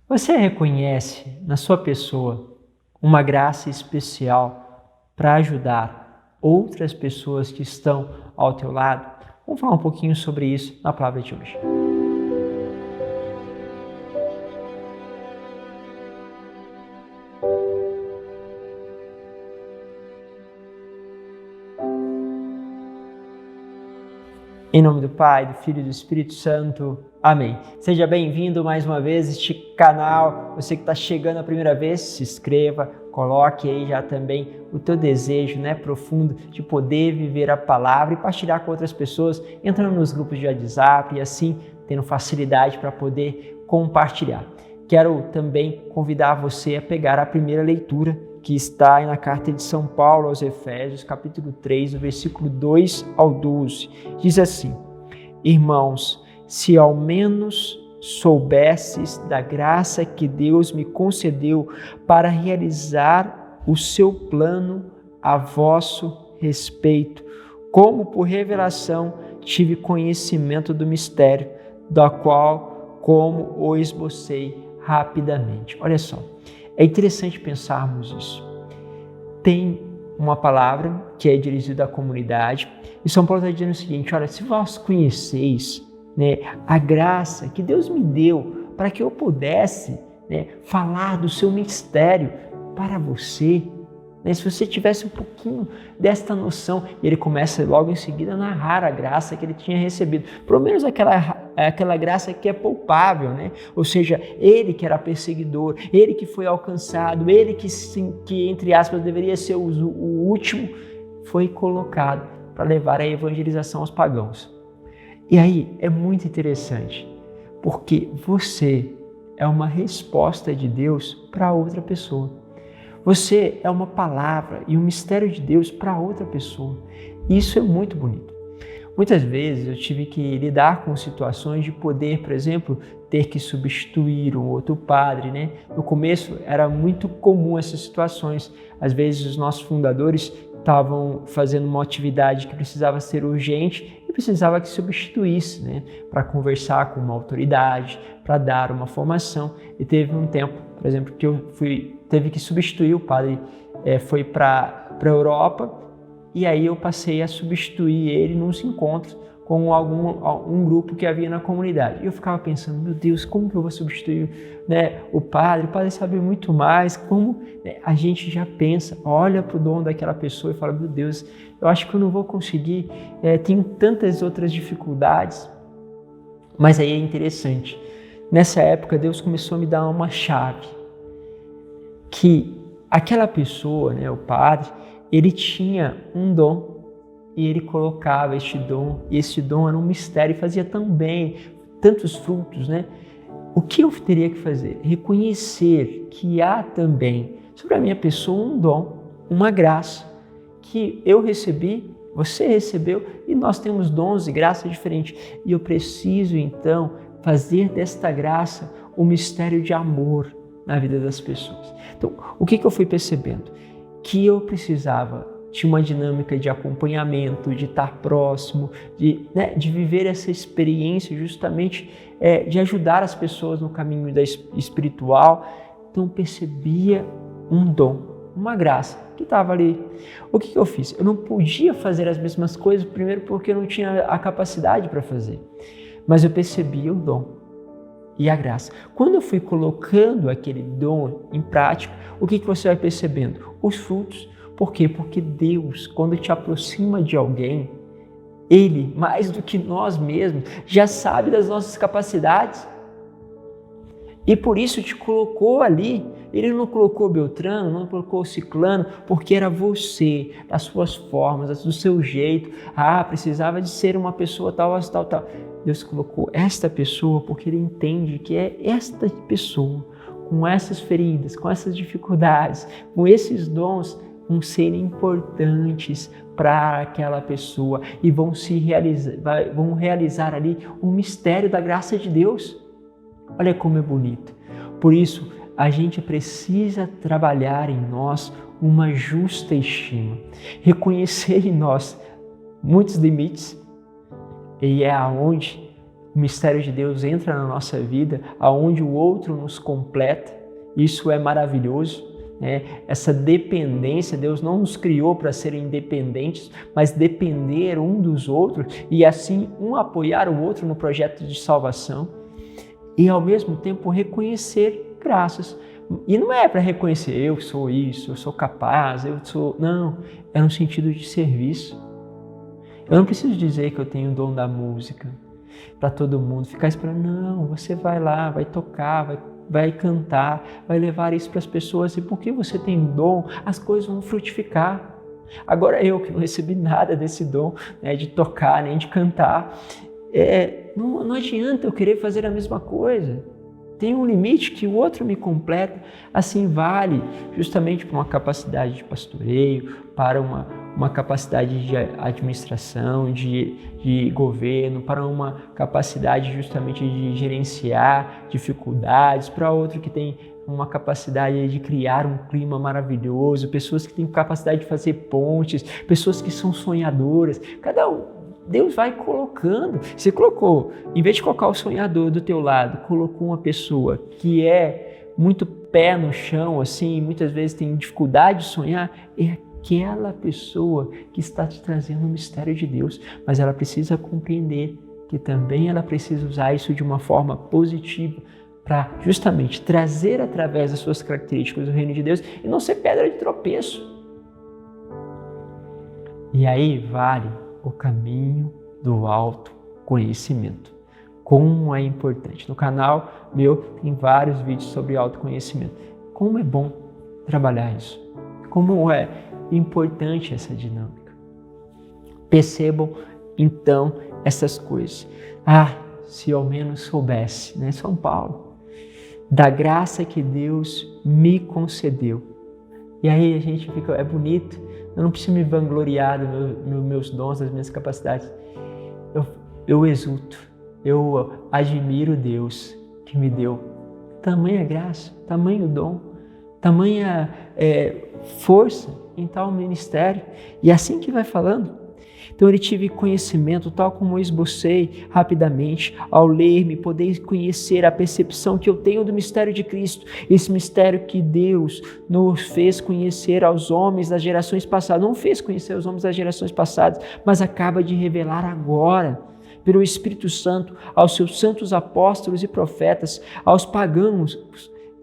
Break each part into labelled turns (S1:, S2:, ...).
S1: Você reconhece na sua pessoa uma graça especial para ajudar outras pessoas que estão ao teu lado? Vamos falar um pouquinho sobre isso na palavra de hoje. Em nome do Pai, do Filho e do Espírito Santo. Amém. Seja bem-vindo mais uma vez a este canal. Você que está chegando a primeira vez, se inscreva, coloque aí já também o teu desejo, profundo de poder viver a palavra e partilhar com outras pessoas, entrando nos grupos de WhatsApp e assim tendo facilidade para poder compartilhar. Quero também convidar você a pegar a primeira leitura que está aí na carta de São Paulo aos Efésios, capítulo 3, do versículo 2 ao 12. Diz assim: Irmãos, se ao menos soubesses da graça que Deus me concedeu para realizar o seu plano a vosso respeito, como por revelação tive conhecimento do mistério, da qual como o esbocei rapidamente. Olha só, é interessante pensarmos isso. Tem uma palavra que é dirigida à comunidade e São Paulo está dizendo o seguinte: olha, se vós conheceis a graça que Deus me deu para que eu pudesse falar do seu mistério para você, se você tivesse um pouquinho desta noção, e ele começa logo em seguida a narrar a graça que ele tinha recebido, pelo menos aquela graça que é poupável, ou seja, ele que era perseguidor, ele que foi alcançado, ele que entre aspas deveria ser o último, foi colocado para levar a evangelização aos pagãos. E aí é muito interessante, porque você é uma resposta de Deus para outra pessoa. Você é uma palavra e um mistério de Deus para outra pessoa. Isso é muito bonito. Muitas vezes eu tive que lidar com situações de poder, por exemplo, ter que substituir um outro padre, No começo era muito comum essas situações. Às vezes os nossos fundadores estavam fazendo uma atividade que precisava ser urgente e precisava que substituísse, para conversar com uma autoridade, para dar uma formação. E teve um tempo, por exemplo, que teve que substituir o padre, foi para a Europa, e aí eu passei a substituir ele nos encontros com um grupo que havia na comunidade. E eu ficava pensando, meu Deus, como que eu vou substituir o padre? O padre sabe muito mais. Como a gente já pensa, olha para o dom daquela pessoa e fala, meu Deus, eu acho que eu não vou conseguir, tenho tantas outras dificuldades. Mas aí é interessante, nessa época Deus começou a me dar uma chave, que aquela pessoa, o padre, ele tinha um dom e ele colocava este dom, e este dom era um mistério e fazia tão bem, tantos frutos, O que eu teria que fazer? Reconhecer que há também sobre a minha pessoa um dom, uma graça que eu recebi, você recebeu e nós temos dons e graças diferentes. E eu preciso então fazer desta graça um mistério de amor na vida das pessoas. Então, o que eu fui percebendo? Que eu precisava de uma dinâmica de acompanhamento, de estar próximo, de viver essa experiência justamente de ajudar as pessoas no caminho espiritual. Então, percebia um dom, uma graça que estava ali. O que eu fiz? Eu não podia fazer as mesmas coisas, primeiro porque eu não tinha a capacidade para fazer, mas eu percebia o dom e a graça. Quando eu fui colocando aquele dom em prática, o que você vai percebendo? Os frutos. Por quê? Porque Deus, quando te aproxima de alguém, Ele, mais do que nós mesmos, já sabe das nossas capacidades. E por isso te colocou ali. Ele não colocou Beltrano, não colocou Ciclano, porque era você, das suas formas, do seu jeito. Precisava de ser uma pessoa tal. Deus colocou esta pessoa porque Ele entende que é esta pessoa, com essas feridas, com essas dificuldades, com esses dons, vão ser importantes para aquela pessoa e vão realizar ali um mistério da graça de Deus. Olha como é bonito. Por isso, a gente precisa trabalhar em nós uma justa estima, reconhecer em nós muitos limites, e é aonde o mistério de Deus entra na nossa vida, aonde o outro nos completa. Isso é maravilhoso, né? Essa dependência, Deus não nos criou para serem independentes, mas depender um dos outros e assim um apoiar o outro no projeto de salvação e ao mesmo tempo reconhecer graças. E não é para reconhecer, eu sou isso, eu sou capaz, eu sou... Não, é no sentido de serviço. Eu não preciso dizer que eu tenho o dom da música para todo mundo, ficar esperando. Não, você vai lá, vai tocar, vai cantar, vai levar isso para as pessoas. E porque você tem dom, as coisas vão frutificar. Agora eu que não recebi nada desse dom, né, de tocar, nem de cantar, não adianta eu querer fazer a mesma coisa. Tem um limite que o outro me completa. Assim vale justamente para uma capacidade de pastoreio, para uma capacidade de administração, de governo, para uma capacidade justamente de gerenciar dificuldades, para outro que tem uma capacidade de criar um clima maravilhoso, pessoas que têm capacidade de fazer pontes, pessoas que são sonhadoras. Cada um, Deus vai colocando. Você colocou, em vez de colocar o sonhador do teu lado, colocou uma pessoa que é muito pé no chão, assim, muitas vezes tem dificuldade de sonhar, é aquela pessoa que está te trazendo o mistério de Deus, mas ela precisa compreender que também ela precisa usar isso de uma forma positiva para justamente trazer através das suas características o reino de Deus e não ser pedra de tropeço. E aí vale o caminho do autoconhecimento. Como é importante. No canal meu tem vários vídeos sobre autoconhecimento. Como é bom trabalhar isso. Como é importante essa dinâmica. Percebam então essas coisas. Se ao menos soubesse, né? São Paulo, da graça que Deus me concedeu. E aí a gente fica, é bonito. Eu não preciso me vangloriar dos meus dons, das minhas capacidades. Eu exulto, eu admiro Deus que me deu tamanha graça, tamanho dom, tamanha força em tal ministério. E assim que vai falando. Então ele tive conhecimento, tal como eu esbocei rapidamente, ao ler-me, poder conhecer a percepção que eu tenho do mistério de Cristo, esse mistério que Deus nos fez conhecer aos homens das gerações passadas, não fez conhecer aos homens das gerações passadas, mas acaba de revelar agora, pelo Espírito Santo, aos seus santos apóstolos e profetas, aos pagãos,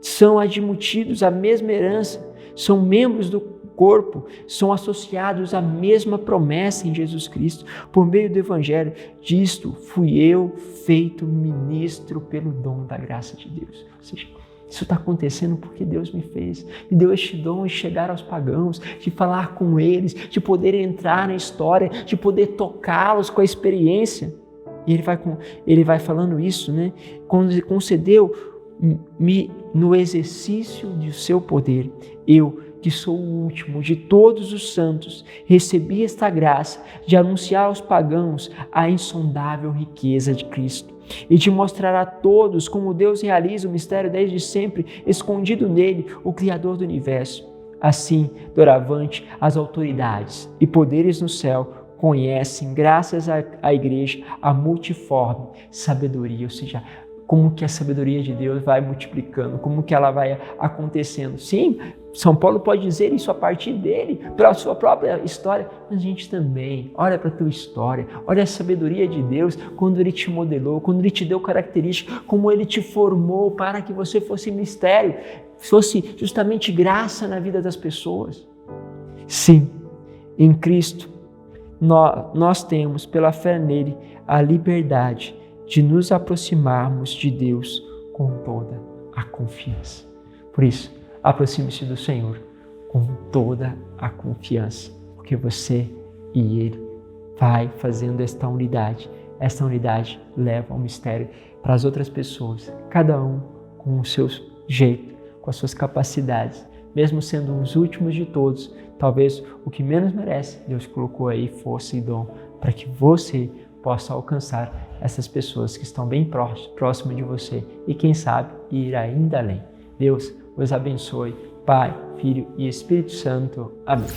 S1: são admitidos à mesma herança, são membros do corpo, são associados à mesma promessa em Jesus Cristo, por meio do Evangelho. Disto fui eu feito ministro pelo dom da graça de Deus. Ou seja, isso está acontecendo porque Deus me me deu este dom de chegar aos pagãos, de falar com eles, de poder entrar na história, de poder tocá-los com a experiência. E ele vai falando isso, né? Quando ele concedeu-me no exercício do seu poder, eu, que sou o último de todos os santos, recebi esta graça de anunciar aos pagãos a insondável riqueza de Cristo e de mostrar a todos como Deus realiza o mistério desde sempre, escondido nele, o Criador do universo. Assim, doravante, as autoridades e poderes no céu conhecem, graças à igreja, a multiforme sabedoria, ou seja, como que a sabedoria de Deus vai multiplicando, como que ela vai acontecendo. Sim, São Paulo pode dizer isso a partir dele, pela sua própria história, mas a gente também, olha para a tua história, olha a sabedoria de Deus, quando Ele te modelou, quando Ele te deu características, como Ele te formou para que você fosse mistério, fosse justamente graça na vida das pessoas. Sim, em Cristo, nós temos, pela fé nele, a liberdade de nos aproximarmos de Deus com toda a confiança. Por isso, aproxime-se do Senhor com toda a confiança, porque você e Ele vai fazendo esta unidade. Esta unidade leva ao mistério para as outras pessoas, cada um com o seu jeito, com as suas capacidades, mesmo sendo os últimos de todos, talvez o que menos merece, Deus colocou aí força e dom para que você possa alcançar essas pessoas que estão bem próximas de você e, quem sabe, ir ainda além. Deus vos abençoe, Pai, Filho e Espírito Santo. Amém.